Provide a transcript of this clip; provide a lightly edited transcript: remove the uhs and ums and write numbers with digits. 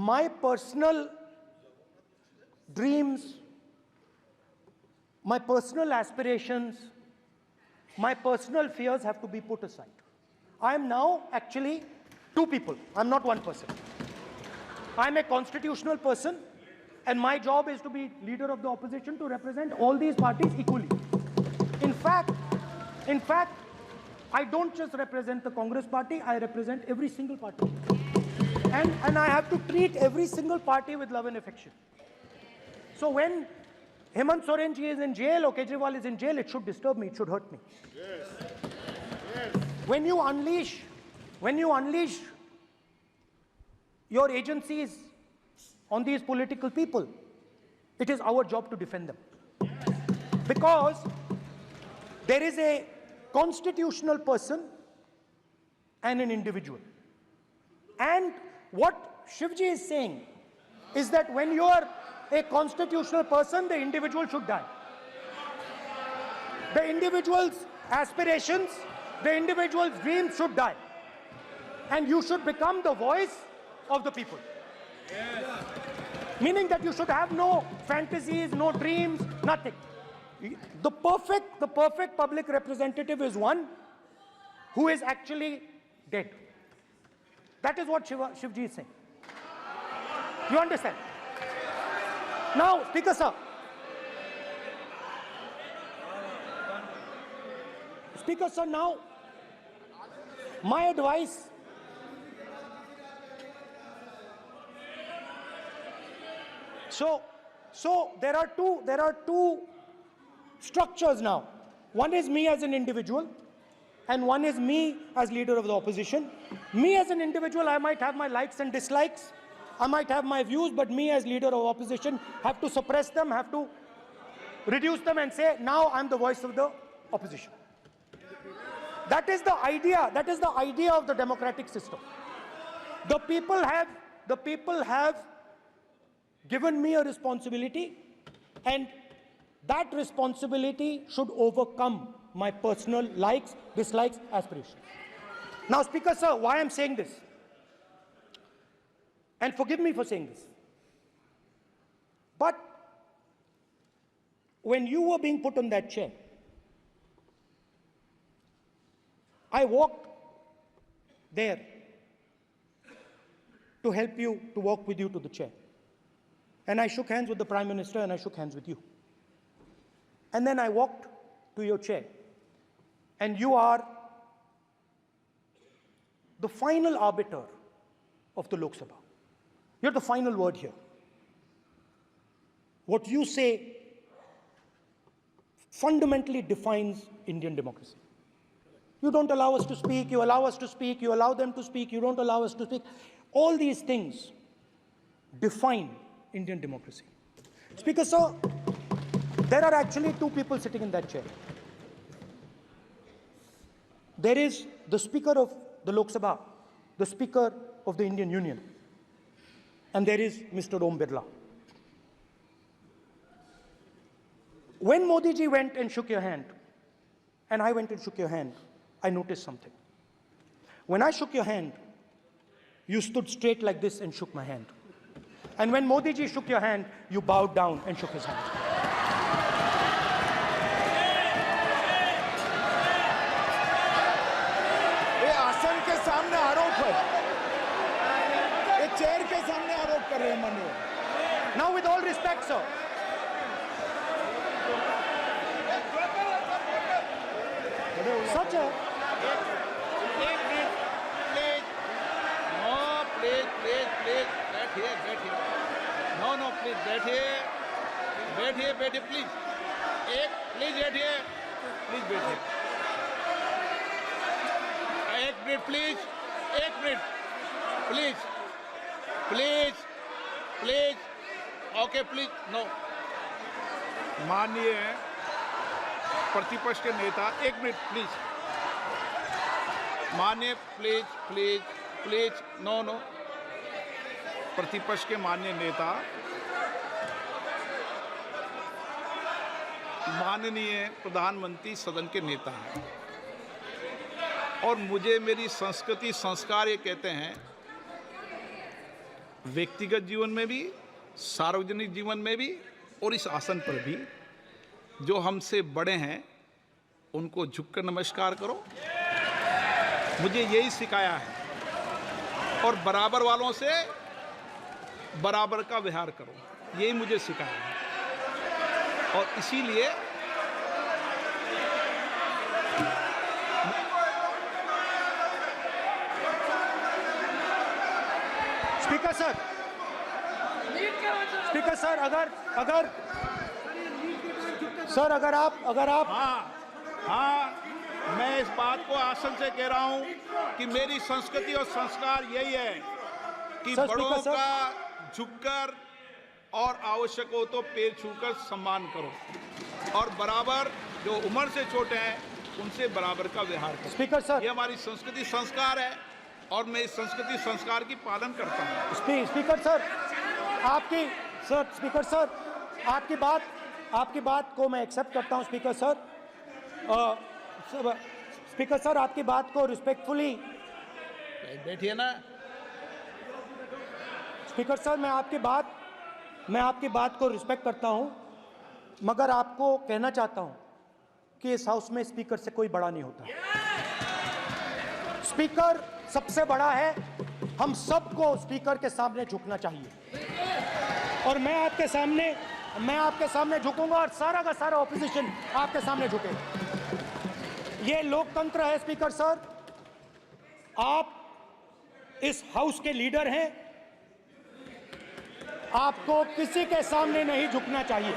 my personal dreams, my personal aspirations, my personal fears have to be put aside. I am now actually two people. I'm not one person. I'm a constitutional person, and my job is to be leader of the opposition, to represent all these parties equally. In fact, I don't just represent the Congress party, I represent every single party. And I have to treat every single party with love and affection. So when Hemant Soren ji is in jail or Kejriwal is in jail, it should disturb me, it should hurt me. Yes. Yes. When you unleash your agencies on these political people, it is our job to defend them. Because there is a constitutional person and an individual. And what Shivji is saying is that when you are a constitutional person, the individual should die. The individual's aspirations, the individual's dreams should die. And you should become the voice of the people. Yes. Meaning that you should have no fantasies, no dreams, nothing. The perfect public representative is one who is actually dead. That is what Shivji is saying. You understand? Now, Speaker sir. Speaker sir, now, my advice. So there are two structures now. One is me as an individual, and one is me as leader of the opposition. Me as an individual, I might have my likes and dislikes. I might have my views, but me as leader of opposition have to suppress them, have to reduce them and say, now I'm the voice of the opposition. That is the idea. That is the idea of the democratic system. The people have given me a responsibility, and that responsibility should overcome my personal likes, dislikes, aspirations. Now, Speaker sir, why I'm saying this? And forgive me for saying this. But when you were being put on that chair, I walked there to help you, to walk with you to the chair. And I shook hands with the Prime Minister, and I shook hands with you. And then I walked to your chair. And you are the final arbiter of the Lok Sabha. You're the final word here. What you say fundamentally defines Indian democracy. You don't allow us to speak, you allow us to speak, you allow them to speak, you don't allow us to speak. All these things define Indian democracy. Speaker sir, there are actually two people sitting in that chair. There is the Speaker of the Lok Sabha, the Speaker of the Indian Union, and there is Mr. Om Birla. When Modi ji went and shook your hand, and I went and shook your hand, I noticed something. When I shook your hand, you stood straight like this and shook my hand. And when Modi ji shook your hand, you bowed down and shook his hand. ये आसन के सामने आरोप है, ये chair के सामने आरोप कर रहे हैं माननीय। Now, with all respect, sir. Such a... Please, बैठिए। No, please, बैठिए, please। प्लीज बैठिए। एक minute, please. Okay, please, no. माननीय प्रतिपक्ष के नेता, एक मिनट प्लीज। माननीय, प्लीज, नो। प्रतिपक्ष के माननीय नेता, माननीय प्रधानमंत्री सदन के नेता हैं, और मुझे मेरी संस्कृति संस्कार ये कहते हैं व्यक्तिगत जीवन में भी, सार्वजनिक जीवन में भी और इस आसन पर भी जो हमसे बड़े हैं उनको झुककर नमस्कार करो। मुझे यही सिखाया है। और बराबर वालों से बराबर का व्यवहार करो, यही मुझे सिखाया है। और इसीलिए स्पीकर सर, अगर सर अगर आप हाँ, मैं इस बात को आसन से कह रहा हूं कि मेरी संस्कृति और संस्कार यही है कि सर, बड़ों स्पीकर सर। का झुककर और आवश्यक हो तो पैर छूकर सम्मान करो और बराबर जो उम्र से छोटे हैं उनसे बराबर का व्यवहार करो। स्पीकर सर, ये हमारी संस्कृति संस्कार है और मैं इस संस्कृति संस्कार की पालन करता हूँ। स्पीकर सर, आपकी बात को मैं एक्सेप्ट करता हूं। स्पीकर सर, आपकी बात को रिस्पेक्टफुली, बैठिए ना। स्पीकर सर, मैं आपकी बात को रिस्पेक्ट करता हूं, मगर आपको कहना चाहता हूं कि इस हाउस में स्पीकर से कोई बड़ा नहीं होता। स्पीकर सबसे बड़ा है। हम सबको स्पीकर के सामने झुकना चाहिए और मैं आपके सामने झुकूंगा और सारा का सारा ऑपोजिशन आपके सामने झुकेगा। ये लोकतंत्र है। स्पीकर सर, आप इस हाउस के लीडर हैं, आपको किसी के सामने नहीं झुकना चाहिए।